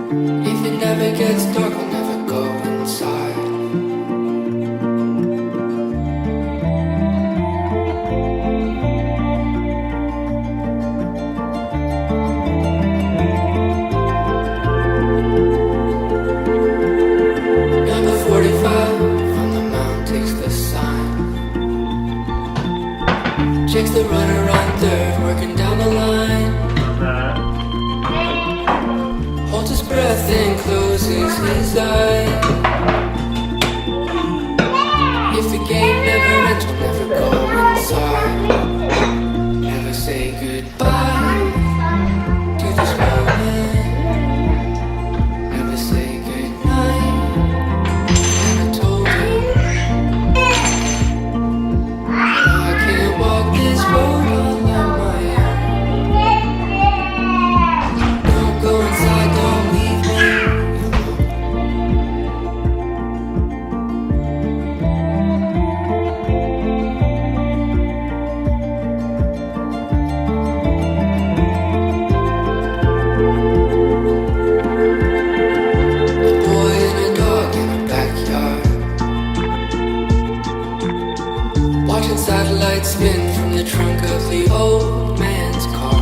If it never gets dark, I'll never go inside. Number 45 from the mountain takes the sign. Checks the runner on third, working down the line. Holds his breath and closes his eyes. If the game never ends, we'll never go inside. Never say goodbye to this moment. Never say goodnight. Never told him I can't walk this road all on my own. Don't go inside, don't leave me A boy and a dog in a backyard, watching satellites spin from the trunk of the old man's car.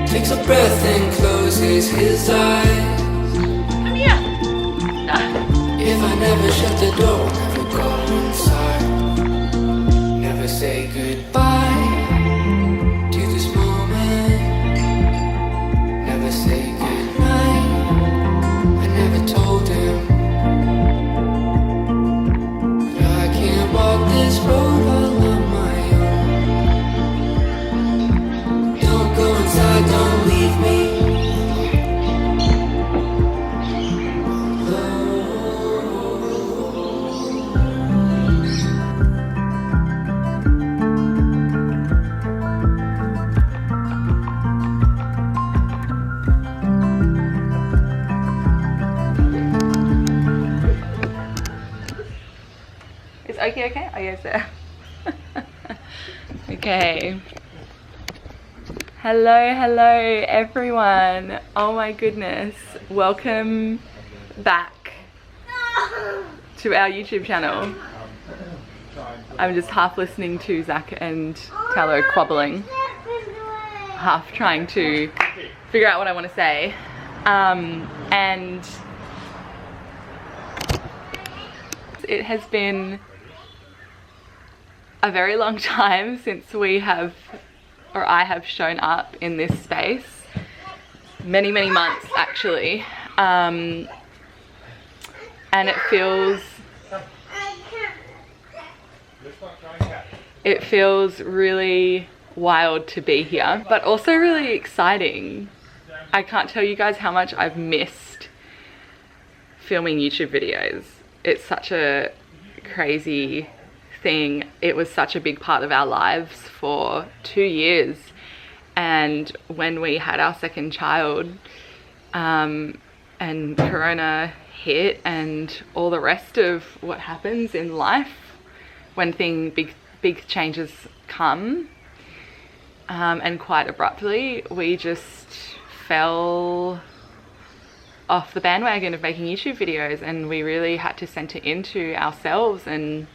Takes a breath and closes his eyes. If I never shut the door, I'll never go inside. Never say goodbye to this moment. Never say goodnight. I never told him that I can't walk this road all on my own. Don't go inside, don't leave me. Is Oki okay? Oh, yes, sir. Okay. Hello everyone. Oh my goodness. Welcome back to our YouTube channel. I'm just half listening to Zach and Tallow quabbling, half trying to figure out what I want to say. And it has been a very long time since we have, or I have shown up in this space. Many months actually. And it feels really wild to be here, but also really exciting. I can't tell you guys how much I've missed filming YouTube videos. It's such a crazy thing. It was such a big part of our lives for 2 years, and when we had our second child and Corona hit and all the rest of what happens in life when big changes come, and quite abruptly, we just fell off the bandwagon of making YouTube videos, and we really had to center into ourselves and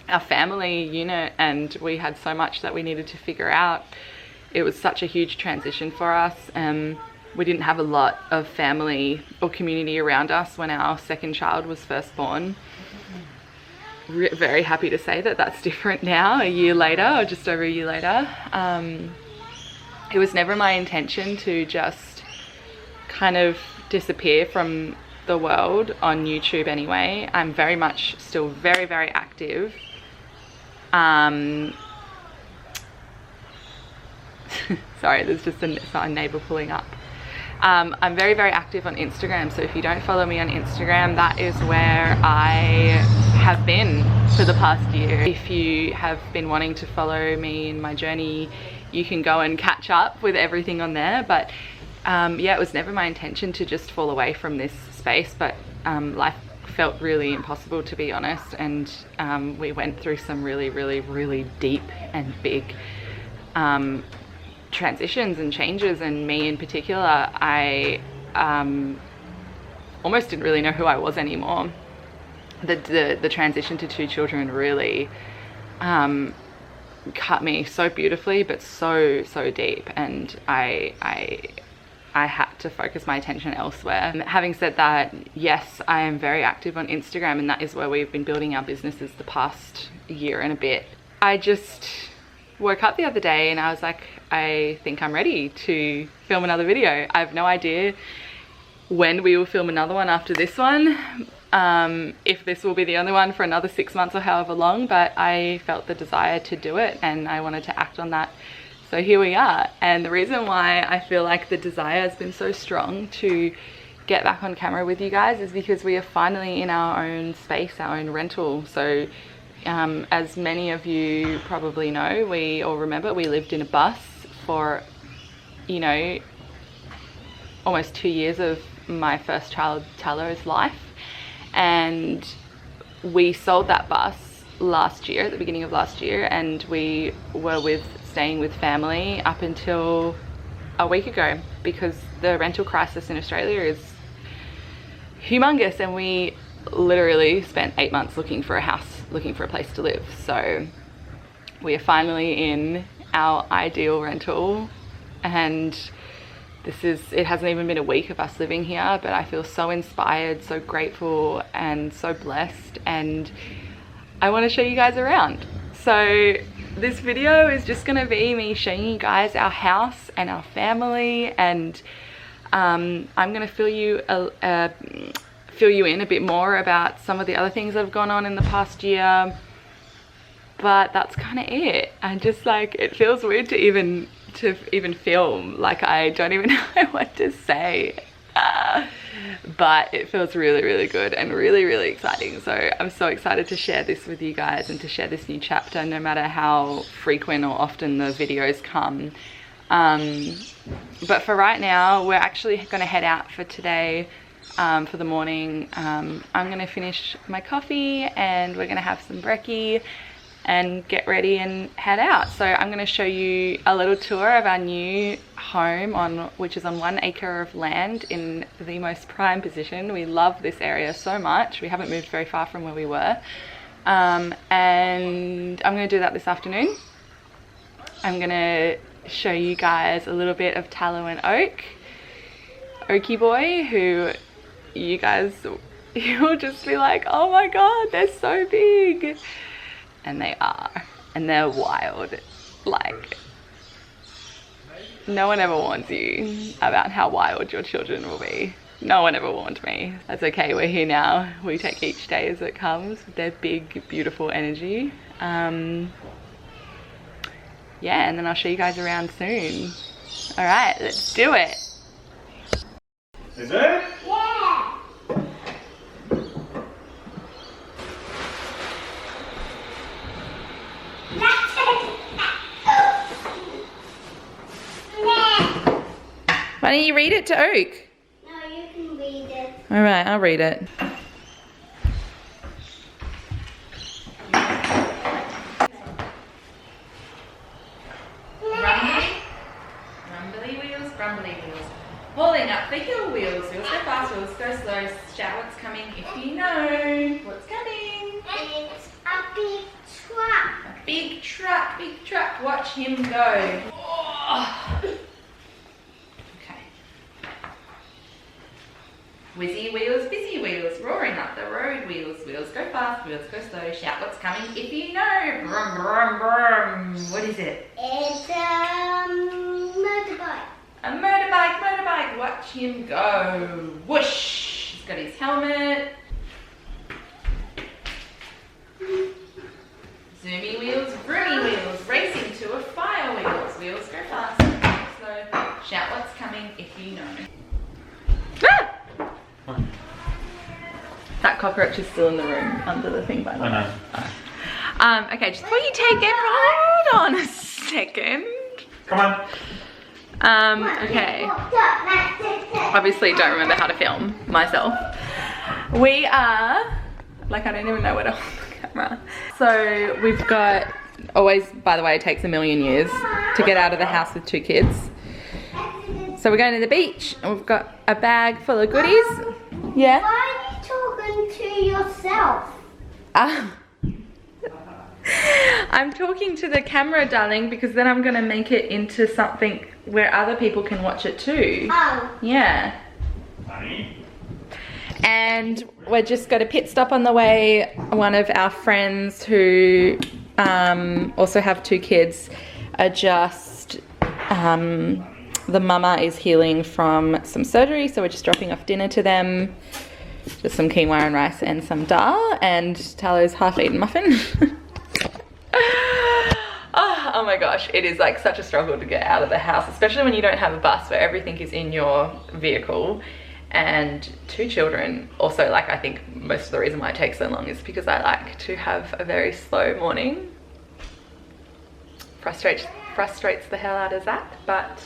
our family unit, and we had so much that we needed to figure out. It was such a huge transition for us. We didn't have a lot of family or community around us when our second child was first born. Very happy to say that that's different now, a year later, or just over a year later. It was never my intention to just kind of disappear from the world on YouTube anyway. I'm very much still very active. Sorry, there's just a neighbor pulling up. I'm very active on Instagram, so if you don't follow me on Instagram, that is where I have been for the past year. If you have been wanting to follow me in my journey, you can go and catch up with everything on there. But yeah, it was never my intention to just fall away from this space, but life felt really impossible, to be honest, and we went through some really deep and big transitions and changes, and me in particular, I almost didn't really know who I was anymore. The transition to 2 children really cut me so beautifully, but so deep, and I had to focus my attention elsewhere. Having said that, yes, I am very active on Instagram, and that is where we've been building our businesses the past year and a bit. I just woke up the other day and I was like, I think I'm ready to film another video. I have no idea when we will film another one after this one, if this will be the only one for another 6 months or however long, but I felt the desire to do it and I wanted to act on that. So here we are. And the reason why I feel like the desire has been so strong to get back on camera with you guys is because we are finally in our own space, our own rental. So as many of you probably know, or remember, we lived in a bus for, you know, almost 2 years of my first child Talo's life, and we sold that bus last year, at the beginning of last year, and we were staying with family up until a week ago, because the rental crisis in Australia is humongous, and we literally spent 8 months looking for a house, looking for a place to live. So we are finally in our ideal rental, and it hasn't even been a week of us living here, but I feel so inspired, so grateful, and so blessed, and I want to show you guys around. So this video is just going to be me showing you guys our house and our family, and I'm going to fill you in a bit more about some of the other things that have gone on in the past year, but that's kind of it. I just, like, it feels weird to even film, like I don't even know what to say, but it feels really good and really exciting. So I'm so excited to share this with you guys and to share this new chapter, no matter how frequent or often the videos come. But for right now, we're actually going to head out for today, for the morning. I'm going to finish my coffee and we're going to have some brekkie and get ready and head out. So I'm going to show you a little tour of our new home, which is on 1 acre of land in the most prime position. We love this area so much. We haven't moved very far from where we were, and I'm going to do that this afternoon. I'm going to show you guys a little bit of Talo and Oaky boy, who you guys, you'll just be like, oh my god, they're so big. And they are, and they're wild. Like, no one ever warns you about how wild your children will be. No one ever warned me. That's okay, we're here now. We take each day as it comes with their big, beautiful energy. Yeah, and then I'll show you guys around soon. All right, let's do it. Is it? Yeah. Why don't you read it to Oak? No, you can read it. All right, I'll read it. Rumbly wheels, grumbly wheels. Hauling up the hill wheels. Wheels go fast, wheels go slow. Shout what's coming if you know what's coming. It's a big truck. A big truck. Watch him go. Oh. Okay. Whizzy wheels, busy wheels, roaring up the road. Wheels go fast, wheels go slow. Shout what's coming if you know. Brum, brum, brum. What is it? It's a motorbike. A motorbike. Watch him go. Whoosh. He's got his helmet. Zoomy wheels, vroomy wheels, racing to a fire wheels. Wheels go fast, wheels go slow. Shout what's coming if you know. Ah! That cockroach is still in the room under the thing, by the way. I know. Okay, just before you take it, hold on a second. Come on. Okay. Obviously don't remember how to film myself. We are, like, I don't even know where to hold the camera. So we've got, always, by the way, it takes a million years to get out of the house with 2 kids. So we're going to the beach and we've got a bag full of goodies. Yeah? Why are you talking to yourself? I'm talking to the camera, darling, because then I'm gonna make it into something where other people can watch it too. Oh. Yeah. And we're just got a pit stop on the way. One of our friends who also have 2 kids are just, the mama is healing from some surgery, so we're just dropping off dinner to them. Just some quinoa and rice and some dal, and Talo's half-eaten muffin. Oh my gosh, it is like such a struggle to get out of the house, especially when you don't have a bus where everything is in your vehicle, and 2 children. Also, like, I think most of the reason why it takes so long is because I like to have a very slow morning. Frustrates the hell out of Zach, but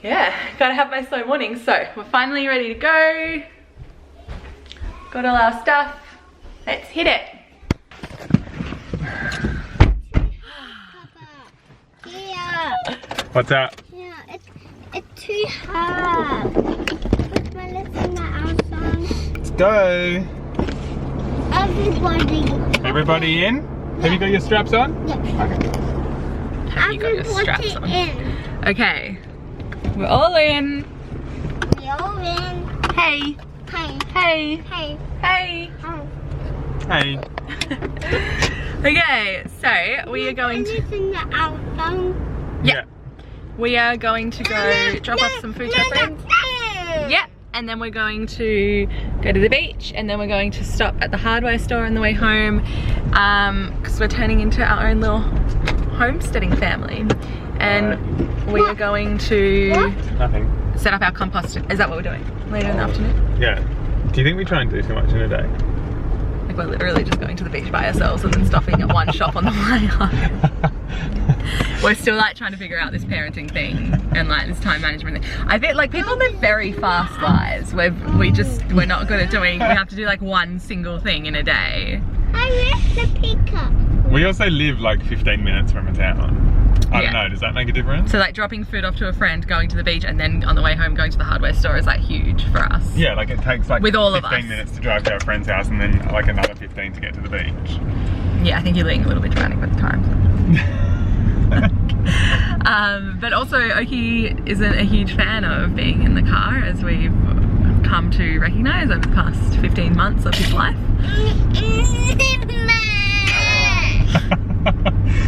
yeah, gotta have my slow morning. So we're finally ready to go. Got all our stuff. Let's hit it. Yeah. What's that? Yeah, it's too hard. Put my lips in the outside. Let's go. Everybody in? Have you got your straps on? Yeah. Okay. Have you got your straps on? In. Okay, we're all in. We all in. Hey, Hey. hey, Hey. hey. Hey. Okay, so we are going to, In the outside. yeah, we are going to go drop off some food to our friends. Yeah, and then we're going to go to the beach, and then we're going to stop at the hardware store on the way home, because we're turning into our own little homesteading family, and we are going to Nothing. set up our compost. Is that what we're doing later in the afternoon? Yeah. Do you think we try and do too much in a day? Like, we're literally just going to the beach by ourselves and then stopping at one shop on the way home. We're still like trying to figure out this parenting thing and like this time management thing. I think like people live very fast lives where we're not good at doing, we have to do like one single thing in a day. I missed the pickup. We also live like 15 minutes from a town. I don't know, does that make a difference? So like dropping food off to a friend, going to the beach, and then on the way home going to the hardware store is like huge for us. Yeah, like it takes like with all 15 minutes to drive to our friend's house and then like another 15 to get to the beach. Yeah, I think you're being a little bit dramatic with the times. But also Oki isn't a huge fan of being in the car, as we've come to recognise over the past 15 months of his life.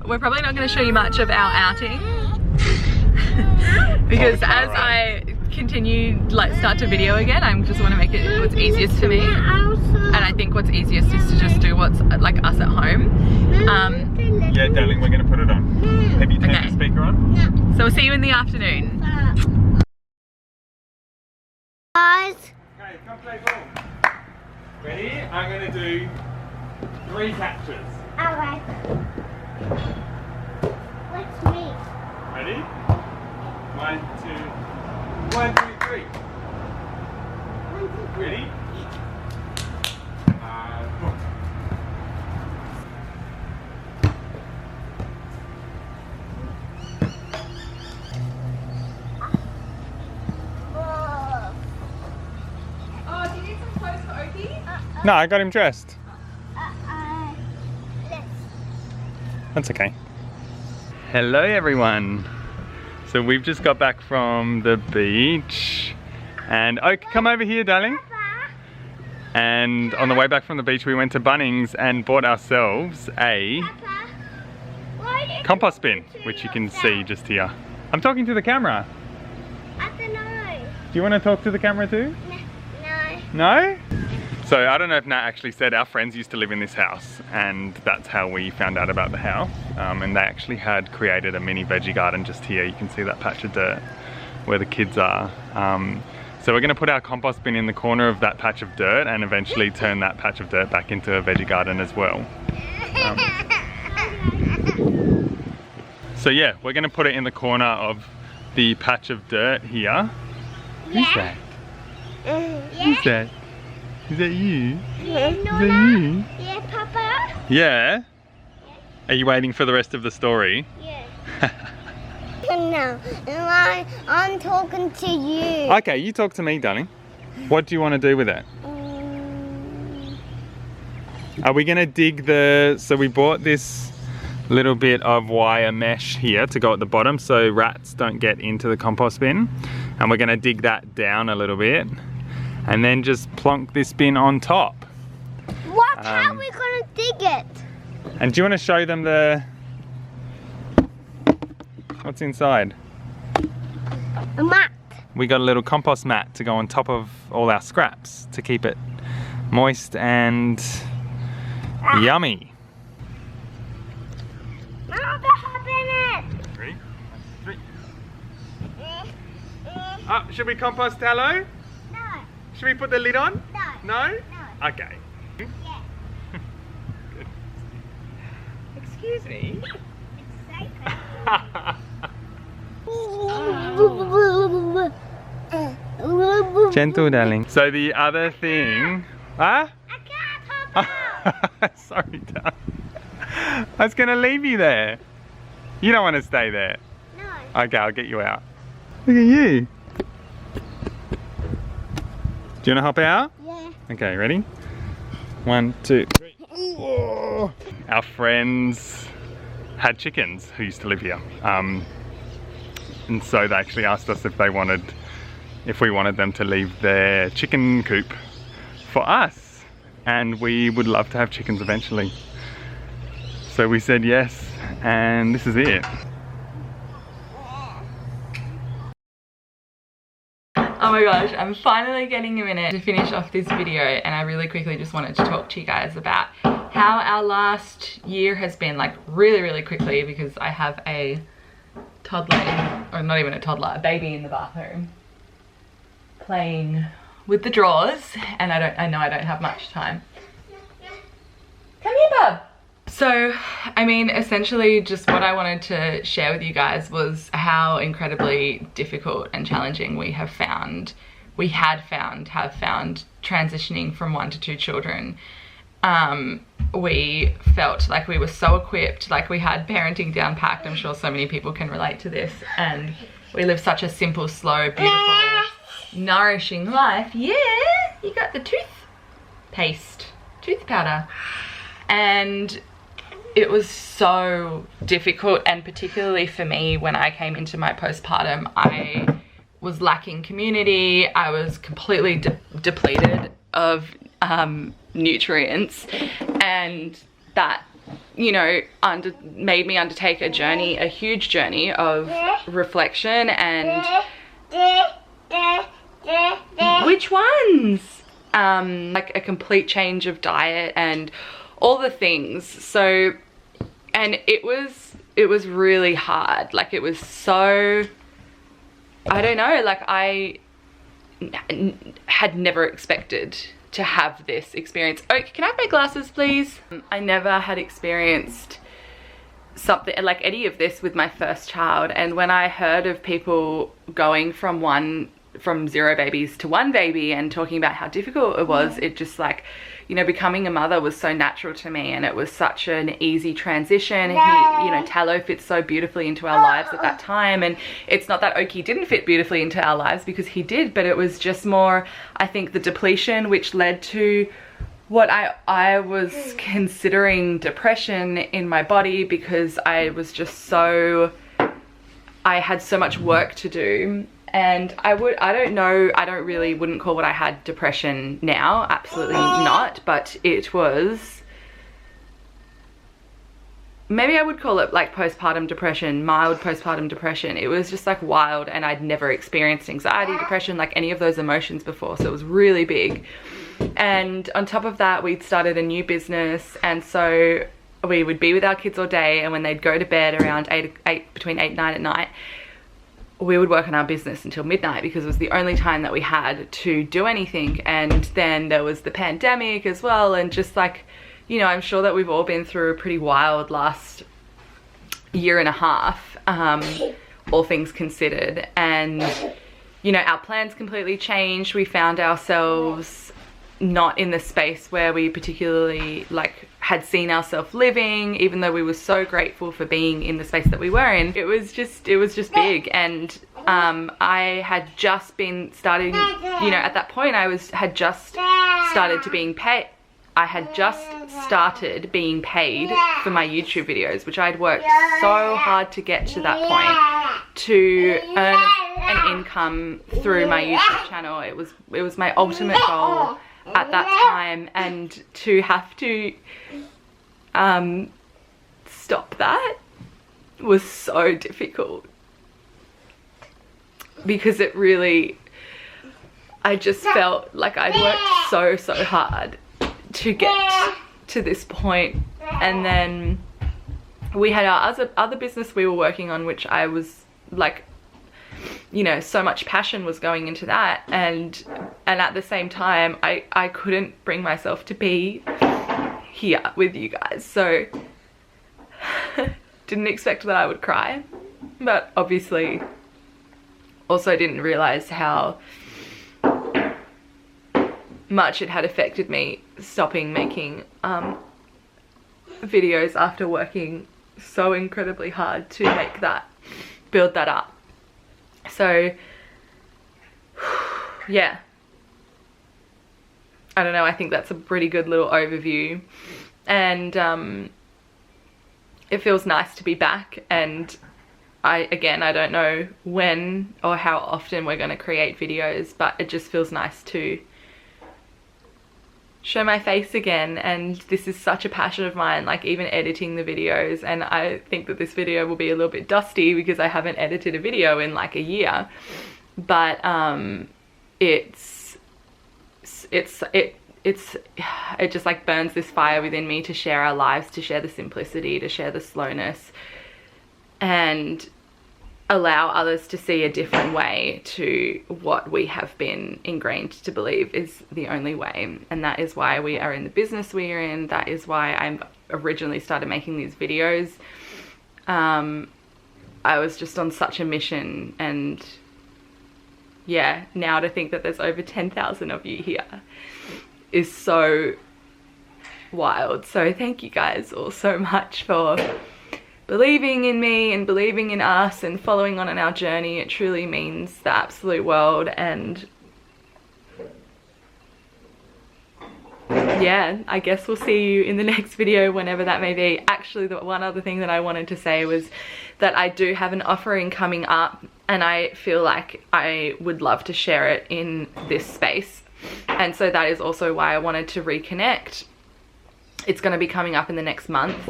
We're probably not going to show you much of our outing because as I continue start to video again, I just want to make it what's easiest for me, and I think what's easiest is to just do what's like us at home. Yeah, darling, we're going to put it on. Have you turned the speaker on? So we'll see you in the afternoon. Guys. Okay, come play ball. Ready? I'm going to do 3 catches. Alright. What's me? Ready? 1, 2, 1, 2, 3. Ready? Boom. Oh, do you need some clothes for Oki? No, I got him dressed. Let's. That's okay. Hello everyone. So we've just got back from the beach and Oak, come over here darling. And on the way back from the beach we went to Bunnings and bought ourselves a compost bin, which you can see just here. I'm talking to the camera. I don't know. Do you want to talk to the camera too? No. No? So I don't know if Nat actually said our friends used to live in this house, and that's how we found out about the house. And they actually had created a mini veggie garden just here. You can see that patch of dirt where the kids are. So we're going to put our compost bin in the corner of that patch of dirt and eventually turn that patch of dirt back into a veggie garden as well. So yeah, we're going to put it in the corner of the patch of dirt here. Who's that? Who's that? Is that you? Yeah, Is that you? Yeah, Papa? Yeah? Are you waiting for the rest of the story? Yeah. talking now, and I'm talking to you. Okay, you talk to me, darling. What do you want to do with it? Are we gonna dig so we bought this little bit of wire mesh here to go at the bottom so rats don't get into the compost bin. And we're gonna dig that down a little bit and then just plonk this bin on top. What? How are we gonna dig it? And do you wanna show them what's inside? A mat. We got a little compost mat to go on top of all our scraps to keep it moist and yummy. Ready? 1, 2, 3. Oh, should we compost tallow? No. Should we put the lid on? No. No? No. Okay. Yeah. Good. Excuse me? Gentle, darling. So the other thing... Huh? I can't hop out. Sorry, darling. I was gonna leave you there. You don't want to stay there. No. Okay, I'll get you out. Look at you. Do you want to hop out? Yeah. Okay, ready? 1, 2, 3. Whoa. Our friends had chickens who used to live here. And so they actually asked us if we wanted them to leave their chicken coop for us. And we would love to have chickens eventually. So we said yes, and this is it. Oh my gosh, I'm finally getting a minute to finish off this video, and I really quickly just wanted to talk to you guys about how our last year has been, like really quickly, because I have a toddler, or not even a toddler, a baby in the bathroom playing with the drawers, and I know I don't have much time. Come here, bub. So, I mean, essentially just what I wanted to share with you guys was how incredibly difficult and challenging we have found transitioning from 1 to 2 children. We felt like we were so equipped, like we had parenting down packed. I'm sure so many people can relate to this. And we live such a simple, slow, beautiful, nourishing life. Yeah, you got the tooth powder. And it was so difficult, and particularly for me when I came into my postpartum, I was lacking community. I was completely depleted of nutrients, and that, you know, made me undertake a huge journey of reflection and which ones? Like a complete change of diet and all the things. So, and it was really hard. Like, it was so, I don't know, like I had never expected to have this experience. Oh, can I have my glasses, please? I never had experienced something like any of this with my first child. And when I heard of people going from 0 babies to 1 baby and talking about how difficult it was, it just, like, you know, becoming a mother was so natural to me, and it was such an easy transition. You know, tallow fits so beautifully into our lives at that time, and it's not that Oki didn't fit beautifully into our lives, because he did, but it was just more, I think, the depletion which led to what I was considering depression in my body, because I was just so, I had so much work to do. And I wouldn't call what I had depression now, absolutely not, but it was, maybe I would call it like postpartum depression, mild postpartum depression. It was just like wild, and I'd never experienced anxiety, depression, like any of those emotions before, so it was really big. And on top of that, we'd started a new business, and so we would be with our kids all day, and when they'd go to bed around between 8 and 9 at night, we would work on our business until midnight, because it was the only time that we had to do anything. And then there was the pandemic as well, and just like, you know, I'm sure that we've all been through a pretty wild last year and a half, all things considered. And, you know, our plans completely changed. We found ourselves not in the space where we particularly like had seen ourselves living, even though we were so grateful for being in the space that we were in. It was just big, and I had just been starting, you know, at that point had just started being paid for my YouTube videos, which I'd worked so hard to get to that point, to earn an income through my YouTube channel. It was my ultimate goal at that time, and to have to stop that was so difficult, because it really, I just felt like I'd worked so hard to get to this point. And then we had our other business we were working on, which I was like, you know, so much passion was going into that, and at the same time I couldn't bring myself to be here with you guys. So didn't expect that I would cry, but obviously also didn't realize how much it had affected me stopping making videos after working so incredibly hard to make that, build that up. So yeah, I don't know, I think that's a pretty good little overview, and it feels nice to be back. And I don't know when or how often we're going to create videos, but it just feels nice to show my face again. And this is such a passion of mine, like even editing the videos, and I think that this video will be a little bit dusty because I haven't edited a video in like a year, but it just like burns this fire within me to share our lives, to share the simplicity, to share the slowness, and allow others to see a different way to what we have been ingrained to believe is the only way. And that is why we are in the business we are in. That is why I originally started making these videos. I was just on such a mission, and yeah, now to think that there's over 10,000 of you here is so wild. So thank you guys all so much for believing in me and believing in us and following on our journey. It truly means the absolute world. And yeah, I guess we'll see you in the next video, whenever that may be. Actually, the one other thing that I wanted to say was that I do have an offering coming up, and I feel like I would love to share it in this space. And so that is also why I wanted to reconnect. It's going to be coming up in the next month,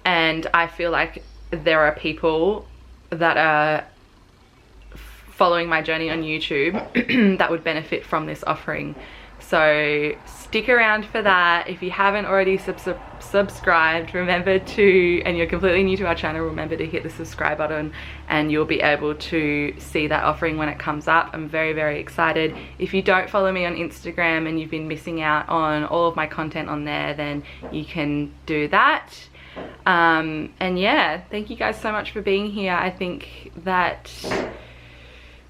and I feel like there are people that are following my journey on YouTube that would benefit from this offering. So stick around for that. If you haven't already subscribed, remember to, and you're completely new to our channel, remember to hit the subscribe button, and you'll be able to see that offering when it comes up. I'm very excited. If you don't follow me on Instagram and you've been missing out on all of my content on there, then you can do that. And yeah, thank you guys so much for being here. I think that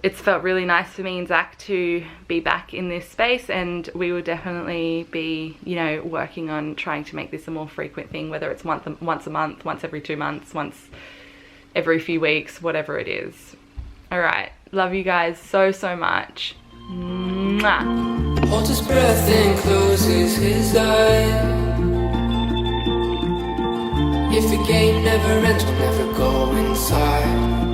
it's felt really nice for me and Zach to be back in this space, and we will definitely be, you know, working on trying to make this a more frequent thing, whether it's once a month, once every 2 months, once every few weeks, whatever it is. All right, love you guys so much. Mwah. Holds his breath and closes his eyes. If the game never ends, we'll never go inside.